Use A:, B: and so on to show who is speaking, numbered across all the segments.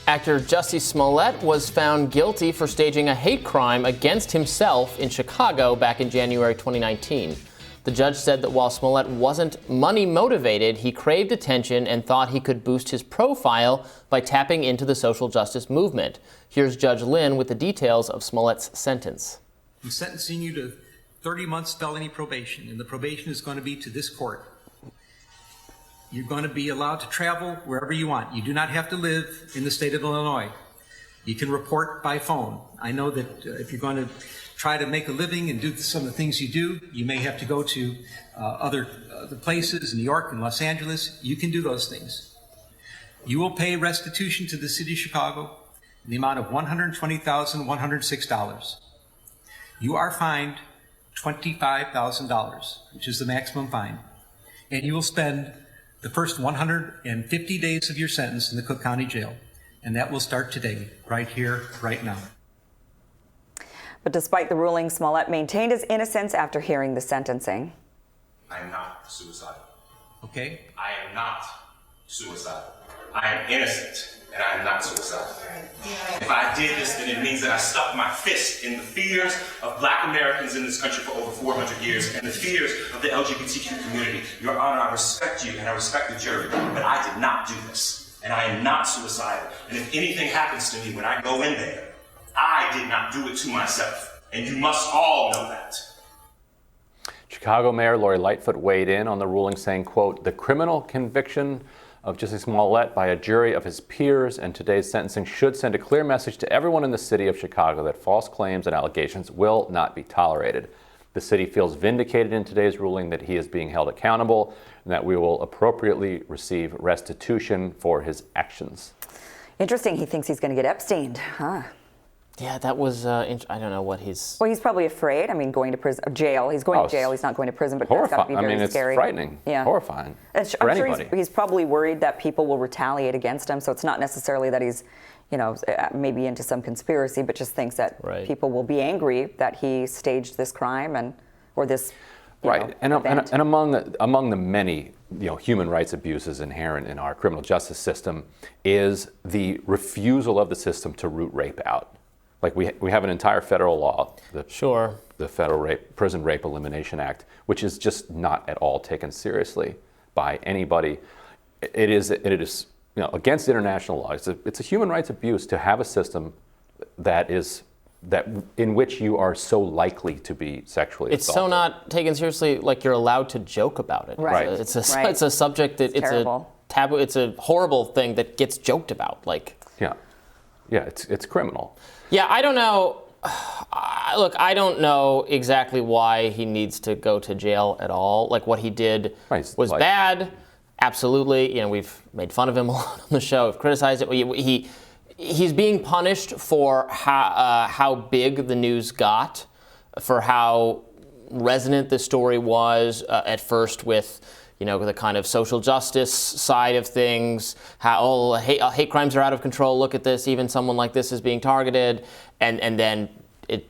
A: Actor Jussie Smollett was found guilty for staging a hate crime against himself in Chicago back in January 2019. The judge said that while Smollett wasn't money motivated, he craved attention and thought he could boost his profile by tapping into the social justice movement. Here's Judge Lynn with the details of Smollett's sentence.
B: I'm sentencing you to 30 months felony probation, and the probation is going to be to this court. You're going to be allowed to travel wherever you want. You do not have to live in the state of Illinois. You can report by phone. I know that if you're going to try to make a living and do some of the things you do, you may have to go to other places, New York and Los Angeles. You can do those things. You will pay restitution to the city of Chicago in the amount of $120,106. You are fined $25,000, which is the maximum fine, and you will spend the first 150 days of your sentence in the Cook County Jail, and that will start today, right here, right now.
C: But despite the ruling, Smollett maintained his innocence after hearing the sentencing.
D: I am not suicidal.
B: Okay?
D: I am not suicidal. I am innocent, and I am not suicidal. If I did this, then it means that I stuck my fist in the fears of Black Americans in this country for over 400 years and the fears of the LGBTQ community. Your Honor, I respect you and I respect the jury, but I did not do this. And I am not suicidal. And if anything happens to me when I go in there, I did not do it to myself. And you must all know that.
E: Chicago Mayor Lori Lightfoot weighed in on the ruling, saying, quote, "The criminal conviction of Jussie Smollett by a jury of his peers and today's sentencing should send a clear message to everyone in the city of Chicago that false claims and allegations will not be tolerated. The city feels vindicated in today's ruling that he is being held accountable and that we will appropriately receive restitution for his actions."
C: Interesting, he thinks he's going to get Epsteined, huh?
A: Yeah, that was, I don't know what he's...
C: Well, he's probably afraid. I mean, going to prison, jail. He's going to jail. He's not going to prison, but that's got to be very scary.
E: It's frightening.
C: Yeah.
E: Horrifying
C: I'm
E: for anybody.
C: sure he's probably worried that people will retaliate against him. So it's not necessarily that he's, maybe into some conspiracy, but just thinks that people will be angry that he staged this crime or this.
E: And among the many human rights abuses inherent in our criminal justice system is the refusal of the system to root rape out. Like we have an entire federal law, the Federal Prison Rape Elimination Act, which is just not at all taken seriously by anybody. It is against international law. It's a human rights abuse to have a system in which you are so likely to be sexually assaulted.
A: It's so not taken seriously, like you're allowed to joke about it.
C: Right.
A: It's a subject that it's
C: terrible.
A: A taboo. It's a horrible thing that gets joked about.
E: It's criminal.
A: Yeah, I don't know. Look, I don't know exactly why he needs to go to jail at all. Like, what he did was bad. Absolutely. We've made fun of him a lot on the show. We've criticized it. He's being punished for how big the news got, for how resonant the story was at first with the kind of social justice side of things, how hate crimes are out of control, look at this, even someone like this is being targeted, and then it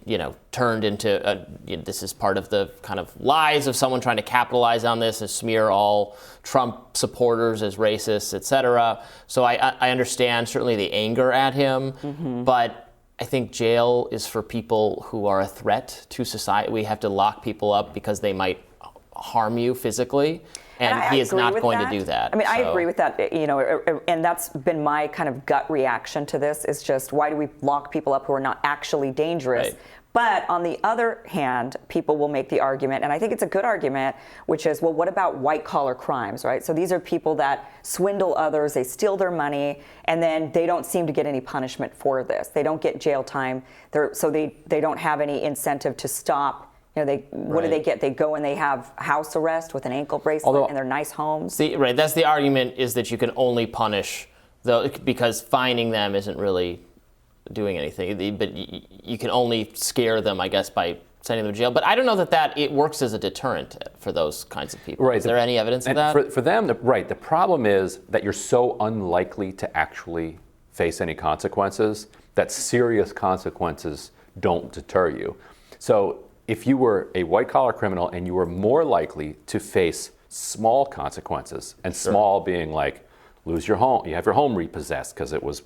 A: turned into this is part of the kind of lies of someone trying to capitalize on this and smear all Trump supporters as racists, etc. So I understand certainly the anger at him, but I think jail is for people who are a threat to society. We have to lock people up because they might harm you physically. And he is not going to do that.
C: I mean, I agree with that, and that's been my kind of gut reaction to this, is just, why do we lock people up who are not actually dangerous?
A: Right.
C: But on the other hand, people will make the argument, and I think it's a good argument, which is, well, what about white-collar crimes, right? So these are people that swindle others, they steal their money, and then they don't seem to get any punishment for this. They don't get jail time, so they don't have any incentive to stop. What do they get? They go and they have house arrest with an ankle bracelet in their nice homes.
A: That's the argument, is that you can only punish because fining them isn't really doing anything. But you can only scare them, I guess, by sending them to jail. But I don't know that it works as a deterrent for those kinds of people. Right. Is there any evidence of that?
E: For them, the problem is that you're so unlikely to actually face any consequences that serious consequences don't deter you. So if you were a white-collar criminal and you were more likely to face small consequences, and small being like lose your home, you have your home repossessed because it was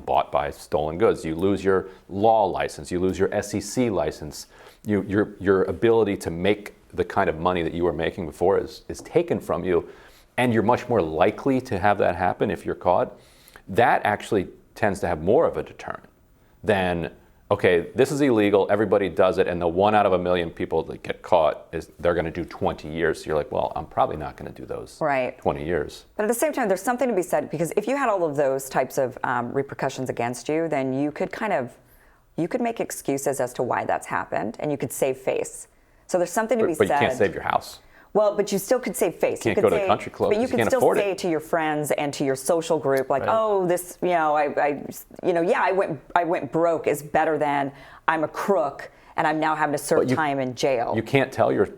E: bought by stolen goods. You lose your law license. You lose your SEC license. Your ability to make the kind of money that you were making before is taken from you, and you're much more likely to have that happen if you're caught. That actually tends to have more of a deterrent than, okay, this is illegal, everybody does it, and the 1 out of a million people that get caught, they're going to do 20 years. So you're like, well, I'm probably not going to do those 20 years.
C: But at the same time, there's something to be said, because if you had all of those types of repercussions against you, then you could make excuses as to why that's happened, and you could save face. So there's something to be said.
E: But you can't save your house.
C: Well, but you still could save face.
E: You can't go to the country club.
C: But you could still say to your friends and to your social group, like, oh, this, I went broke is better than I'm a crook and I'm now having to serve time in jail.
E: You can't tell your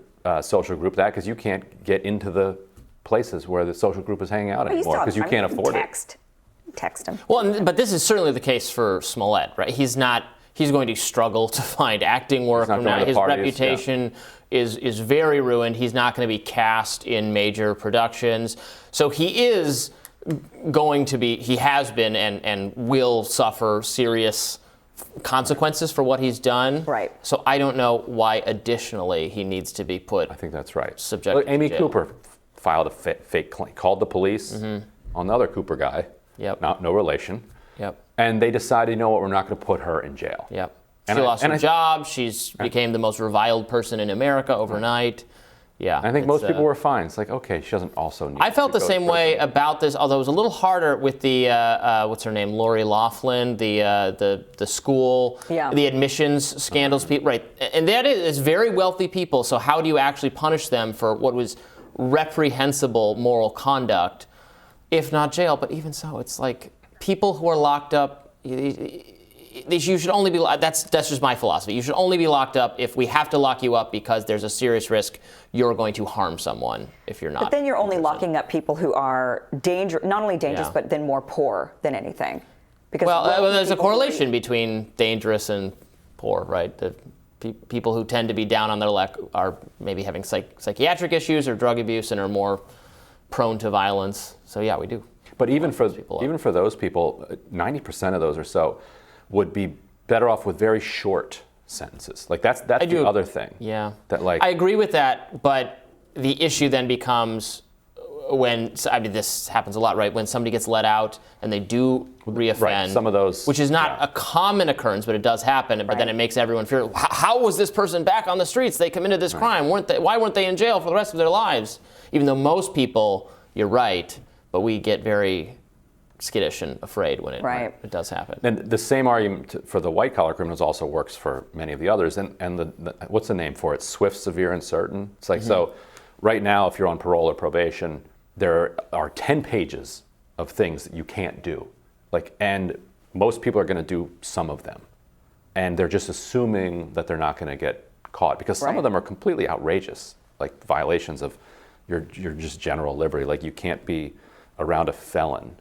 E: social group that, because you can't get into the places where the social group is hanging out anymore, because you can't afford it.
C: Text him.
A: Well, but this is certainly the case for Smollett, right? He's going to struggle to find acting work from now. His reputation is very ruined. He's not going to be cast in major productions. So he is going to be, he has been and will suffer serious consequences for what he's done.
C: Right.
A: So I don't know why additionally he needs to be put.
E: I think that's right.
A: Subjected
E: Amy
A: to jail.
E: Cooper filed a fake claim, called the police on the other Cooper guy.
A: Yep.
E: No relation.
A: Yep.
E: And they decided, we're not going to put her in jail.
A: Yep. She lost her job. She's became the most reviled person in America overnight. Yeah.
E: I think most people were fine. It's like, okay, she doesn't also need.
A: I felt the same way about this, although it was a little harder with the what's her name, Lori Loughlin, the school, the admissions scandals, people, right? And that is very wealthy people. So how do you actually punish them for what was reprehensible moral conduct, if not jail? But even so, it's like people who are locked up. You should only be. That's just my philosophy. You should only be locked up if we have to lock you up because there's a serious risk you're going to harm someone if you're not.
C: But then you're only locking up people who are not only dangerous, but then more poor than anything. Because
A: there's a correlation between dangerous and poor, right? The people who tend to be down on their luck are maybe having psychiatric issues or drug abuse and are more prone to violence. So yeah, we do.
E: But even for those people, 90% of those or so would be better off with very short sentences. Like that's the other thing.
A: Yeah.
E: That
A: I agree with that, but the issue then becomes this happens a lot, right? When somebody gets let out and they do reoffend.
E: Right. Some of those,
A: which is not a common occurrence, but it does happen. But then it makes everyone fear. How was this person back on the streets? They committed this crime. Why weren't they in jail for the rest of their lives? Even though most people, you're right, but we get very skittish and afraid when it does happen.
E: And the same argument for the white collar criminals also works for many of the others. And the what's the name for it? Swift, severe, and certain. It's like, so right now, if you're on parole or probation, there are 10 pages of things that you can't do. And most people are going to do some of them. And they're just assuming that they're not going to get caught, because some of them are completely outrageous, like violations of your just general liberty. Like, you can't be around a felon.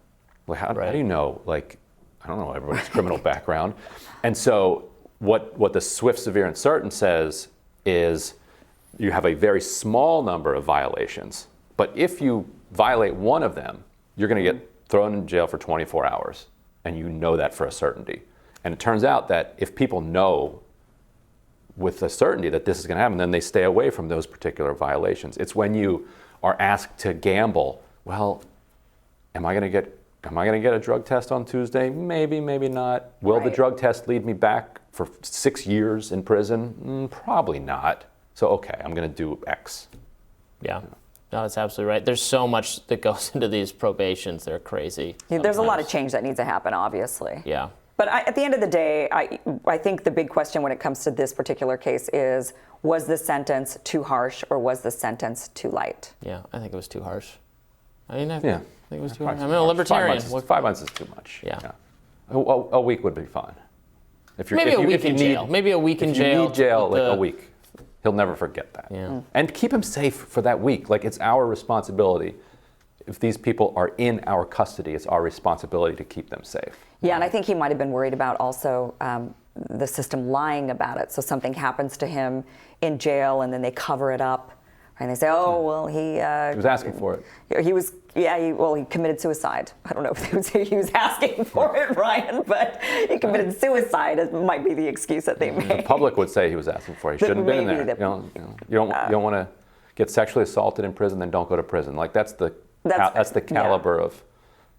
E: Like, how do you know? Like, I don't know everybody's criminal background. And so what the swift, severe, and certain says is you have a very small number of violations, but if you violate one of them, you're going to get thrown in jail for 24 hours, and you know that for a certainty. And it turns out that if people know with a certainty that this is going to happen, then they stay away from those particular violations. It's when you are asked to gamble, well, am I going to get a drug test on Tuesday? Maybe, maybe not. Will the drug test lead me back for 6 years in prison? Probably not. So, okay, I'm going to do X.
A: Yeah. No, that's absolutely right. There's so much that goes into these probations. They're crazy.
C: There's a lot of change that needs to happen, obviously.
A: Yeah.
C: But at the end of the day, I think the big question when it comes to this particular case is, was the sentence too harsh or was the sentence too light?
A: Yeah, I think it was too harsh. I think it was too harsh. I'm
E: a
A: libertarian.
E: 5 months is too much.
A: Yeah.
E: A week would be fine.
A: Maybe a week in jail. Maybe a week in jail.
E: If you need jail, like a week. He'll never forget that.
A: Yeah.
E: And keep him safe for that week. Like, it's our responsibility. If these people are in our custody, it's our responsibility to keep them safe.
C: Yeah, and I think he might have been worried about also the system lying about it. So something happens to him in jail, and then they cover it up, and they say, "Oh, well, he was
E: asking for it.
C: He was Yeah, he committed suicide. I don't know if they would say he was asking for it, Ryan, but he committed suicide. It might be the excuse that they made.
E: The public would say he was asking for it. He shouldn't have been in there. You don't want to get sexually assaulted in prison, then don't go to prison. Like that's the caliber of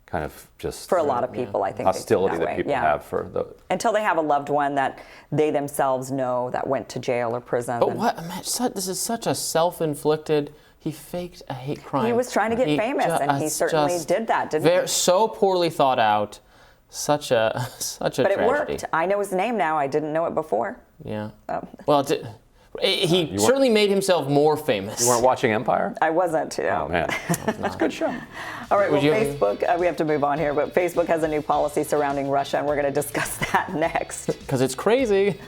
E: kind of just
C: for a lot of people, I think
E: hostility that people have for the
C: until they have a loved one that they themselves know that went to jail or prison.
A: But this is such a self-inflicted. He faked a hate crime.
C: He was trying to get famous, and he certainly did that, didn't he?
A: So poorly thought out. Such a
C: but
A: tragedy.
C: But it worked. I know his name now. I didn't know it before.
A: Yeah. Well, he certainly made himself more famous.
E: You weren't watching Empire?
C: I wasn't.
E: Oh, man. That's a good show.
C: All right, well, Facebook, we have to move on here, but Facebook has a new policy surrounding Russia, and we're going to discuss that next.
A: Because it's crazy.